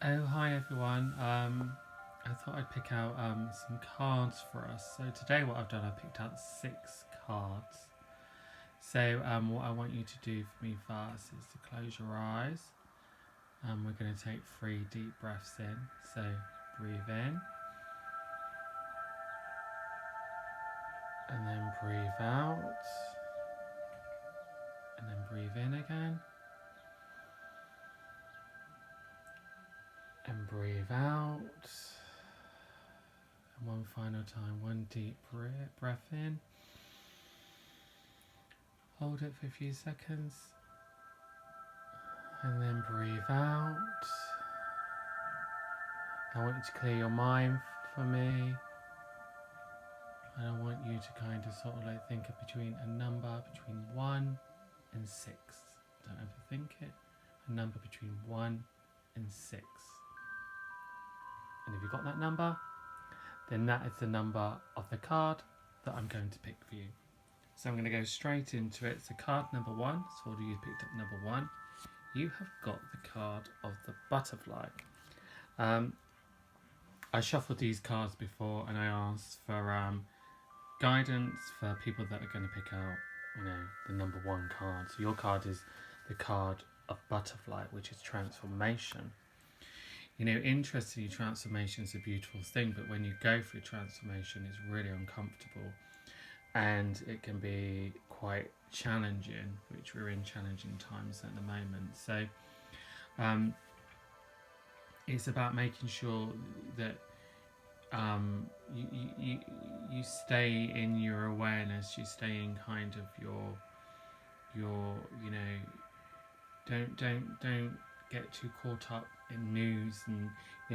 Oh, hi everyone. I thought I'd pick out some cards for us. So today what I've done, I picked out 6 cards. So what I want you to do for me first is to close your eyes. We're going to take 3 deep breaths in. So breathe in and then breathe out and then breathe in again and breathe out. And one final time, one deep breath in. Hold it for a few seconds and then breathe out. I want you to clear your mind for me. And I want you to kind of sort of like think of between a number between 1 and 6. Don't overthink it. A number between 1 and 6. And if you've got that number, then that is the number of the card that I'm going to pick for you. So I'm going to go straight into it. So card number 1, so all of you picked up number 1, you have got the card of the butterfly. I shuffled these cards before and I asked for guidance for people that are going to pick out, the number 1 card. So your card is the card of butterfly, which is transformation. Interestingly, transformation is a beautiful thing, but when you go through transformation, it's really uncomfortable and it can be quite challenging, which we're in challenging times at the moment. So it's about making sure that you stay in your awareness, you stay in kind of your don't get too caught up in news, and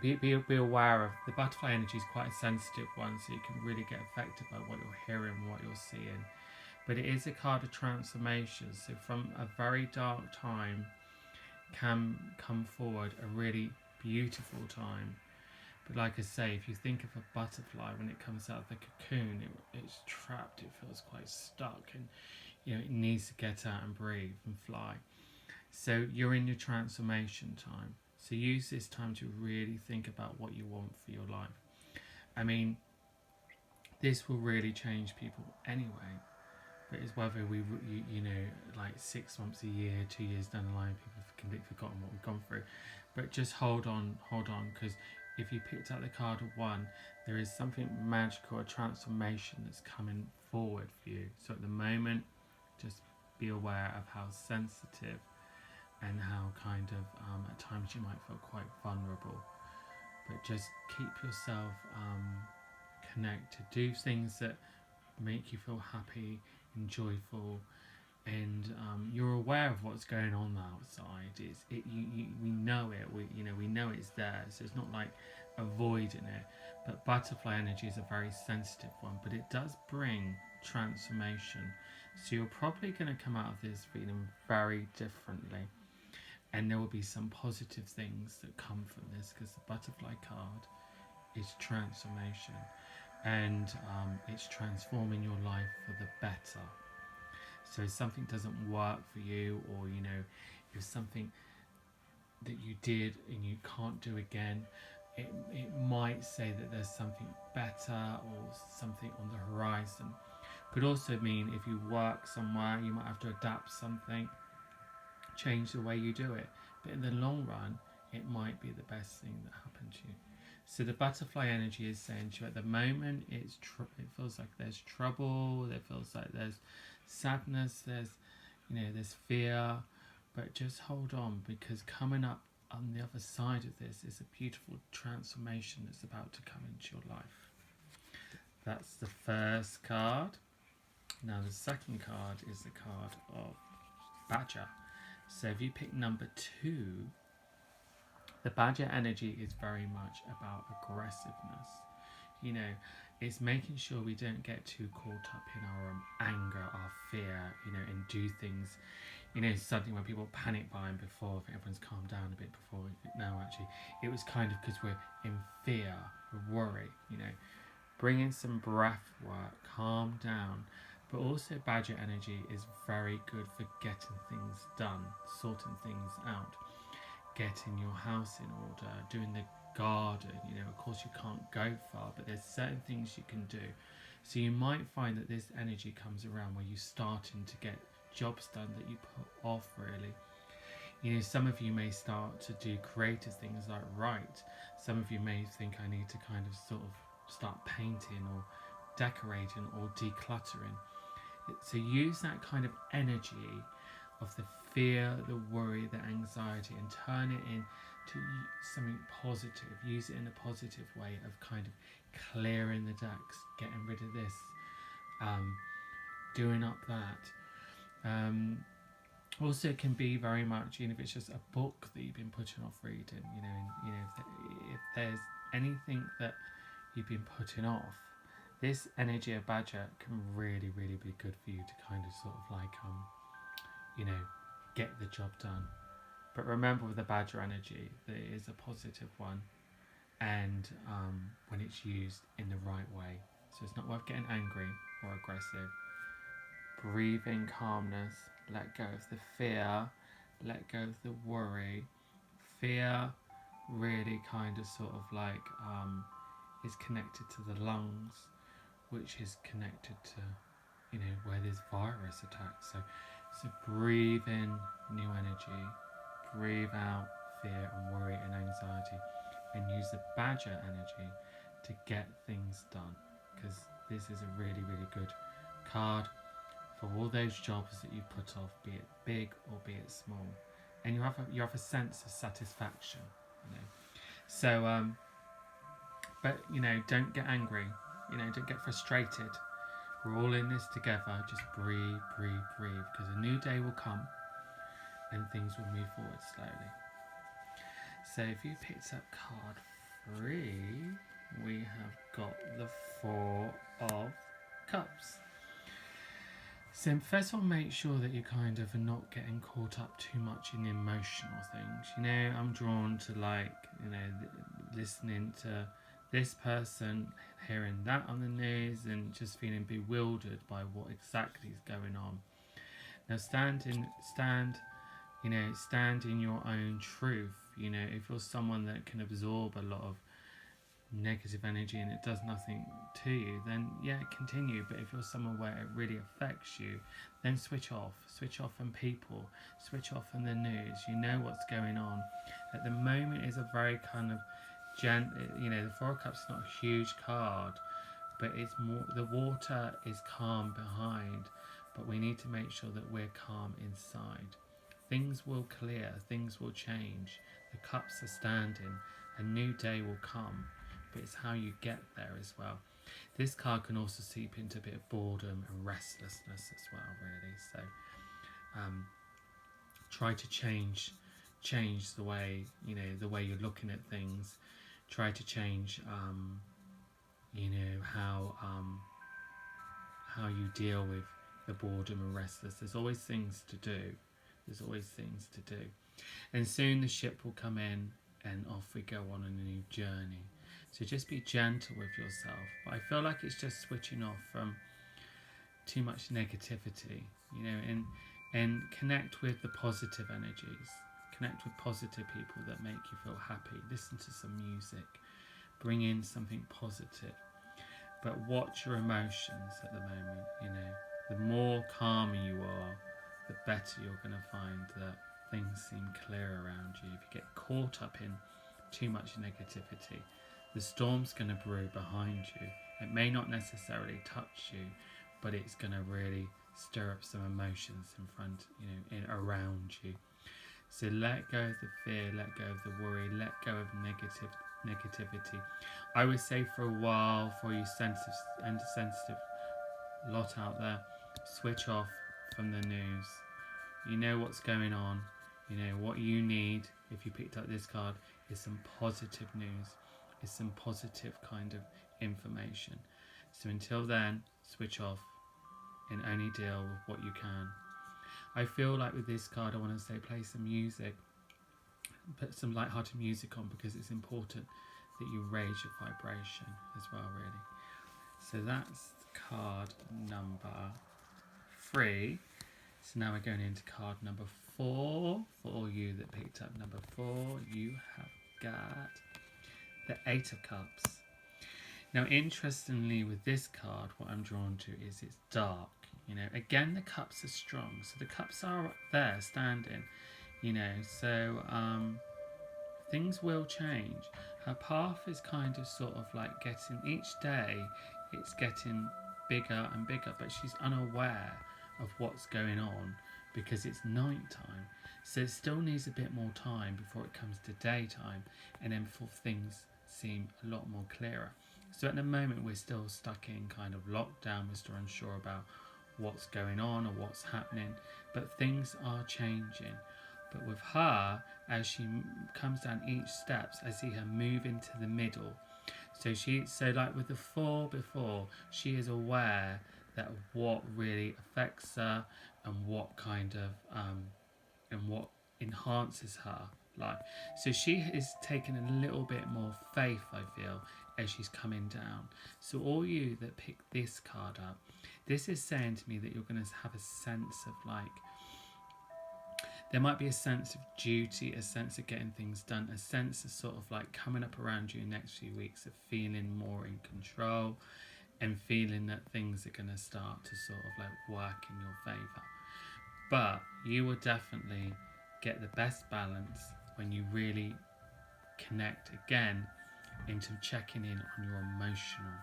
be aware of the butterfly energy is quite a sensitive one, so you can really get affected by what you're hearing, what you're seeing. But it is a card of transformation, so from a very dark time can come forward a really beautiful time. But like I say, if you think of a butterfly, when it comes out of the cocoon, it's trapped, it feels quite stuck, and it needs to get out and breathe and fly. So you're in your transformation time. So use this time to really think about what you want for your life. I mean, this will really change people anyway. But it's whether we, like 6 months, a year, 2 years down the line, people have completely forgotten what we've gone through. But just hold on, because if you picked up the card of 1, there is something magical, a transformation that's coming forward for you. So at the moment, just be aware of how sensitive and how kind of at times you might feel quite vulnerable. But just keep yourself connected. Do things that make you feel happy and joyful, and you're aware of what's going on outside. We know it. We know it's there. So it's not like avoiding it. But butterfly energy is a very sensitive one, but it does bring transformation. So you're probably going to come out of this feeling very differently, and there will be some positive things that come from this, because the butterfly card is transformation, and it's transforming your life for the better. So if something doesn't work for you, or if something that you did and you can't do again, it might say that there's something better or something on the horizon. Could also mean if you work somewhere, you might have to adapt something, change the way you do it. But in the long run, it might be the best thing that happened to you. So the butterfly energy is saying to you at the moment, it feels like there's trouble, it feels like there's sadness, there's fear, but just hold on, because coming up on the other side of this is a beautiful transformation that's about to come into your life. That's the first card. Now the second card is the card of Badger. So if you pick number 2, the Badger energy is very much about aggressiveness. It's making sure we don't get too caught up in our anger, our fear, and do things, suddenly when people panic buying before, I think everyone's calmed down a bit before. No, actually, it was kind of because we're in fear, we're worried, bring in some breath work, calm down. But also Badger energy is very good for getting things done, sorting things out. getting your house in order, doing the garden. Of course you can't go far, but there's certain things you can do. So you might find that this energy comes around where you're starting to get jobs done that you put off really. Some of you may start to do creative things like write. Some of you may think I need to kind of sort of start painting or decorating or decluttering. So use that kind of energy of the fear, the worry, the anxiety, and turn it into something positive. Use it in a positive way of kind of clearing the decks, getting rid of this, doing up that. Also, it can be very much, if it's just a book that you've been putting off reading, if there's anything that you've been putting off, this energy of Badger can really, really be good for you to kind of sort of like, get the job done. But remember with the Badger energy that it is a positive one, and when it's used in the right way. So it's not worth getting angry or aggressive. Breathe in calmness, let go of the fear, let go of the worry. Fear really kind of sort of like is connected to the lungs, which is connected to where there's virus attacks. So breathe in new energy, breathe out fear and worry and anxiety, and use the Badger energy to get things done, because this is a really, really good card for all those jobs that you put off, be it big or be it small, and you have a sense of satisfaction. So but don't get angry, don't get frustrated. We're all in this together. Just breathe, breathe, breathe, because a new day will come and things will move forward slowly. So if you picked up card 3, we have got the 4 of Cups. So first of all, make sure that you kind of are not getting caught up too much in emotional things. I'm drawn to listening to this person, hearing that on the news, and just feeling bewildered by what exactly is going on. Now stand in your own truth. If you're someone that can absorb a lot of negative energy and it does nothing to you, then continue. But if you're someone where it really affects you, then switch off from people, switch off from the news. What's going on at the moment is a very kind of the 4 of Cups is not a huge card, but it's more, the water is calm behind, but we need to make sure that we're calm inside. Things will clear, things will change. The cups are standing, a new day will come, but it's how you get there as well. This card can also seep into a bit of boredom and restlessness as well, really. So try to change the way the way you're looking at things. Try to change how you deal with the boredom and restless. There's always things to do. And soon the ship will come in and off we go on a new journey. So just be gentle with yourself. But I feel like it's just switching off from too much negativity, and connect with the positive energies. Connect with positive people that make you feel happy. Listen to some music. Bring in something positive. But watch your emotions at the moment, The more calmer you are, the better you're going to find that things seem clear around you. If you get caught up in too much negativity, the storm's going to brew behind you. It may not necessarily touch you, but it's going to really stir up some emotions in front, around you. So let go of the fear, let go of the worry, let go of negativity. I would say for a while, for you sensitive lot out there, switch off from the news. You know what's going on. What you need, if you picked up this card, is some positive news, is some positive kind of information. So until then, switch off and only deal with what you can. I feel like with this card, I want to say play some music, put some light-hearted music on, because it's important that you raise your vibration as well, really. So that's card number 3. So now we're going into card number 4, for all you that picked up number 4, you have got the 8 of Cups. Now, interestingly, with this card, what I'm drawn to is it's dark. You know, again, the cups are strong, so the cups are there standing. You know, so things will change. Her path is kind of sort of like getting, each day it's getting bigger and bigger, but she's unaware of what's going on because it's night time. So it still needs a bit more time before it comes to daytime, and then before things seem a lot more clearer. So at the moment we're still stuck in kind of lockdown, we're still unsure about what's going on or what's happening, but things are changing. But with her, as she comes down each steps, I see her move into the middle. So like with the 4 before, she is aware that what really affects her and what kind of and what enhances her life. So she is taking a little bit more faith, I feel, as she's coming down. So all you that pick this card up, this is saying to me that you're going to have a sense of like, there might be a sense of duty, a sense of getting things done, a sense of sort of like coming up around you in the next few weeks of feeling more in control and feeling that things are going to start to sort of like work in your favour. But you will definitely get the best balance when you really connect again into checking in on your emotional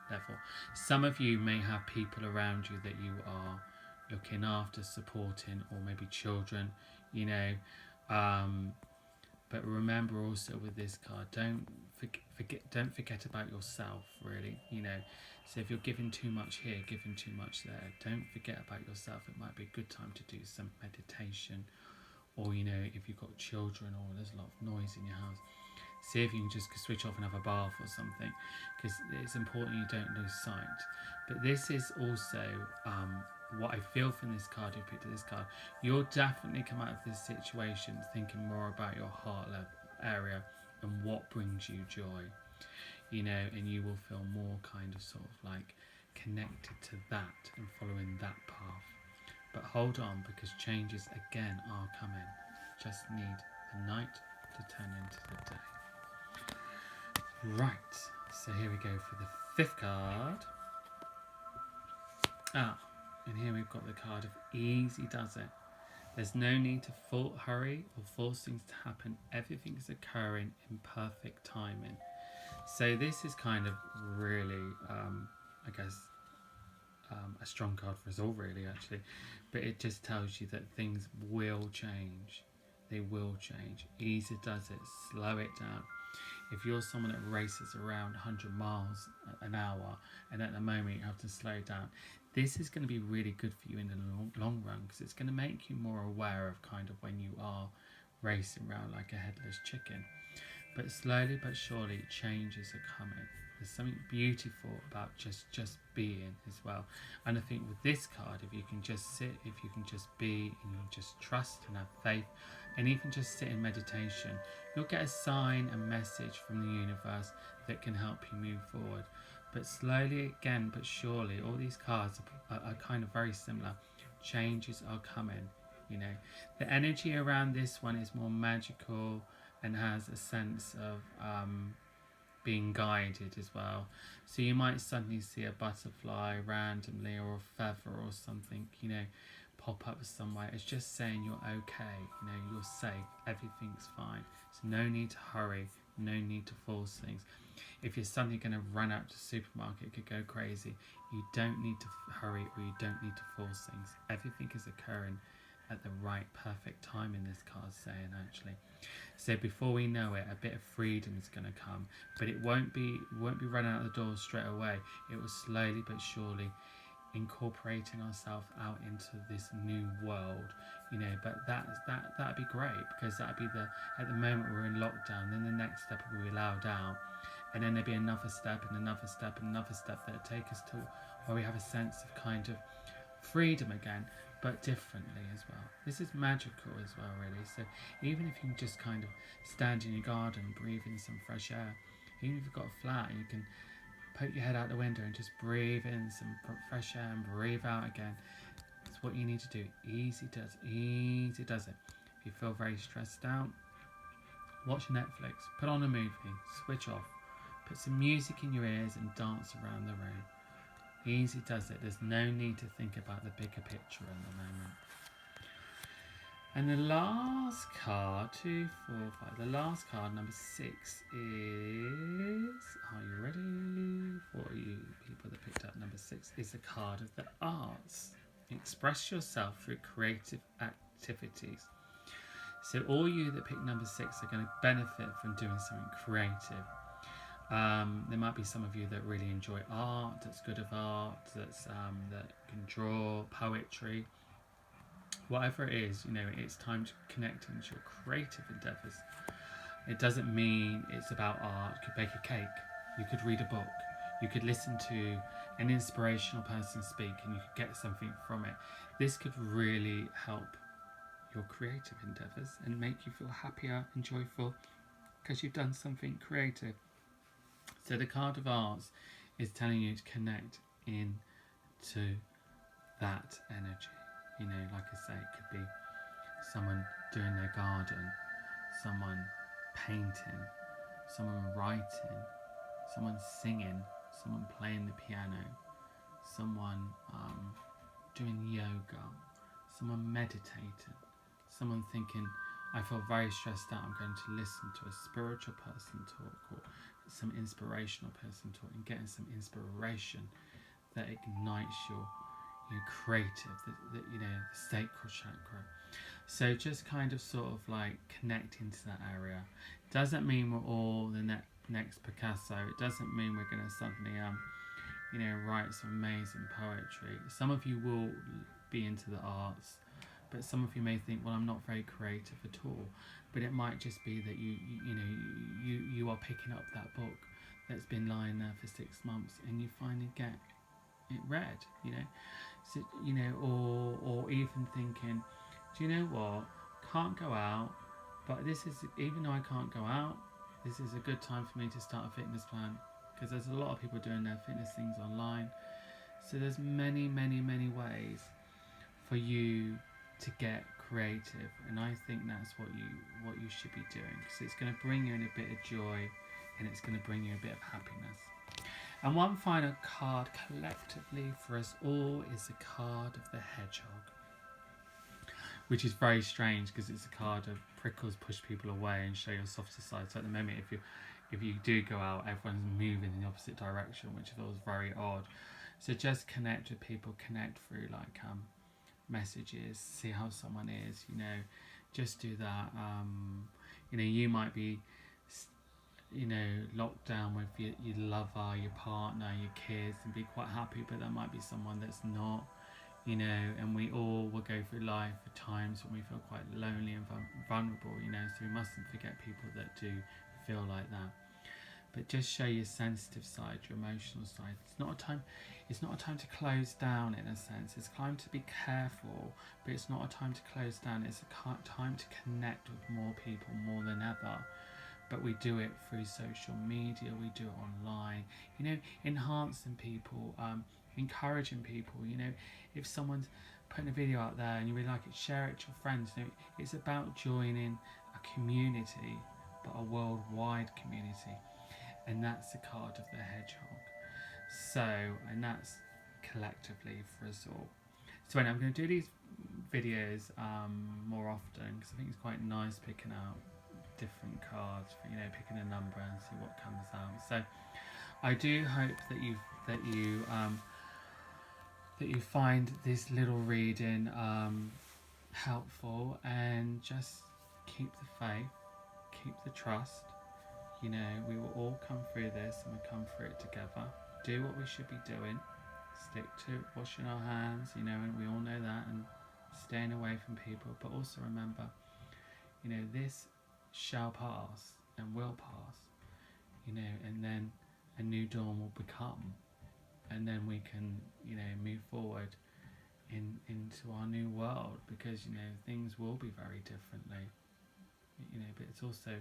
level. Some of you may have people around you that you are looking after, supporting, or maybe children, you know. But remember also with this card, don't forget about yourself, really, you know. So if you're giving too much here, giving too much there, don't forget about yourself. It might be a good time to do some meditation, or you know, if you've got children or there's a lot of noise in your house, see if you can just switch off and have a bath or something, because it's important you don't lose sight. But this is also what I feel from this card, you picked this card, you'll definitely come out of this situation thinking more about your heart area and what brings you joy, you know, and you will feel more kind of sort of like connected to that and following that path. But hold on, because changes again are coming. Just need the night to turn into the day. Right, so here we go for the 5th card. And here we've got the card of easy does it. There's no need to hurry or force things to happen. Everything is occurring in perfect timing. So this is kind of really, I guess, a strong card for us all, really, actually. But it just tells you that things will change. They will change. Easy does it. Slow it down. If you're someone that races around 100 miles an hour and at the moment you have to slow down, this is going to be really good for you in the long run, because it's going to make you more aware of kind of when you are racing around like a headless chicken. But slowly but surely changes are coming. There's something beautiful about just being as well. And I think with this card, if you can just sit, if you can just be, and you just trust and have faith, and even just sit in meditation, you'll get a sign, a message from the universe that can help you move forward. But slowly again, but surely, all these cards are kind of very similar. Changes are coming, you know. The energy around this one is more magical and has a sense of being guided as well. So you might suddenly see a butterfly randomly, or a feather or something, you know, pop up somewhere. It's just saying you're okay, you know, you're safe, everything's fine. So no need to hurry, no need to force things. If you're suddenly going to run out to the supermarket, it could go crazy. You don't need to hurry, or you don't need to force things. Everything is occurring at the right, perfect time in this card saying, actually. So before we know it, a bit of freedom is going to come, but it won't be running out the door straight away. It will slowly but surely incorporating ourselves out into this new world, you know. But that'd be great, because that'd be at the moment we're in lockdown. Then the next step will be allowed out, and then there'll be another step and another step and another step that'll take us to where we have a sense of kind of freedom again, but differently as well. This is magical as well, really. So even if you can just kind of stand in your garden, breathe in some fresh air, even if you've got a flat and you can poke your head out the window and just breathe in some fresh air and breathe out again, it's what you need to do. Easy does it. If you feel very stressed out, watch Netflix, put on a movie, switch off, put some music in your ears and dance around the room. Easy does it. There's no need to think about the bigger picture at the moment. And the last card, 2, 4, 5. The last card, number 6, is... Are you ready? For you people that picked up number 6, is the card of the arts. Express yourself through creative activities. So all you that pick number 6 are going to benefit from doing something creative. There might be some of you that really enjoy art, that's good of art, that's that can draw, poetry. Whatever it is, it's time to connect into your creative endeavours. It doesn't mean it's about art. You could bake a cake, you could read a book, you could listen to an inspirational person speak and you could get something from it. This could really help your creative endeavours and make you feel happier and joyful because you've done something creative. So the card of arts is telling you to connect into that energy. Like I say, it could be someone doing their garden, someone painting, someone writing, someone singing, someone playing the piano, someone doing yoga, someone meditating, someone thinking, I feel very stressed out, I'm going to listen to a spiritual person talk or some inspirational person talk and getting some inspiration that ignites your creative, the sacral chakra. So just kind of sort of like connect into that area. Doesn't mean we're all the next Picasso. It doesn't mean we're going to suddenly write some amazing poetry. Some of you will be into the arts, but some of you may think, well, I'm not very creative at all. But it might just be that you are picking up that book that's been lying there for 6 months and you finally get it read, So, or even thinking, do you know what? Can't go out, but even though I can't go out, this is a good time for me to start a fitness plan because there's a lot of people doing their fitness things online. So there's many, many, many ways for you to get creative, and I think that's what you should be doing because it's going to bring you in a bit of joy and it's going to bring you a bit of happiness. And one final card collectively for us all is the card of the hedgehog, which is very strange because it's a card of prickles, push people away and show your softer side. So at the moment, if you do go out, everyone's moving in the opposite direction, which feels very odd. So just connect with people, connect through like messages, see how someone is, just do that. You might be locked down with your lover, your partner, your kids and be quite happy, but there might be someone that's not, and we all will go through life at times when we feel quite lonely and vulnerable, so we mustn't forget people that do feel like that. But just show your sensitive side, your emotional side. It's not a time to close down in a sense. It's time to be careful, but it's not a time to close down. It's a time to connect with more people more than ever. But we do it through social media, we do it online, enhancing people, encouraging people, if someone's putting a video out there and you really like it, share it to your friends. It's about joining a community, but a worldwide community. And that's the card of the hedgehog. So, and that's collectively for us all. So anyway, I'm going to do these videos more often because I think it's quite nice picking out different cards, picking a number and see what comes out. So I do hope that you find this little reading helpful, and just keep the faith, keep the trust. We will all come through this and we come through it together. Do what we should be doing, stick to washing our hands, and we all know that, and staying away from people, but also remember, this shall pass and will pass, and then a new dawn will become, and then we can move forward into our new world, because things will be very differently, but it's also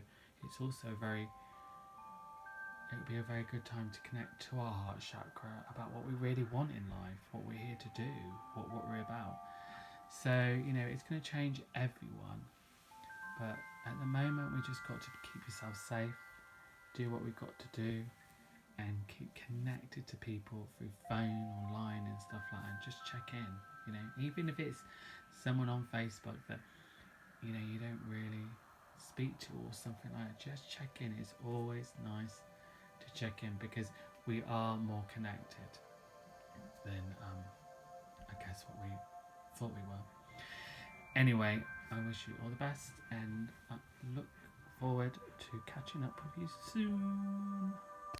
it would be a very good time to connect to our heart chakra about what we really want in life, what we're here to do, what we're about. So, you know, it's going to change everyone. But at the moment, we just got to keep yourself safe, do what we've got to do, and keep connected to people through phone, online, and stuff like that. And just check in, you know, even if it's someone on Facebook that, you know, you don't really speak to or something like that. Just check in. It's always nice to check in because we are more connected than I guess what we thought we were. Anyway, I wish you all the best and I look forward to catching up with you soon.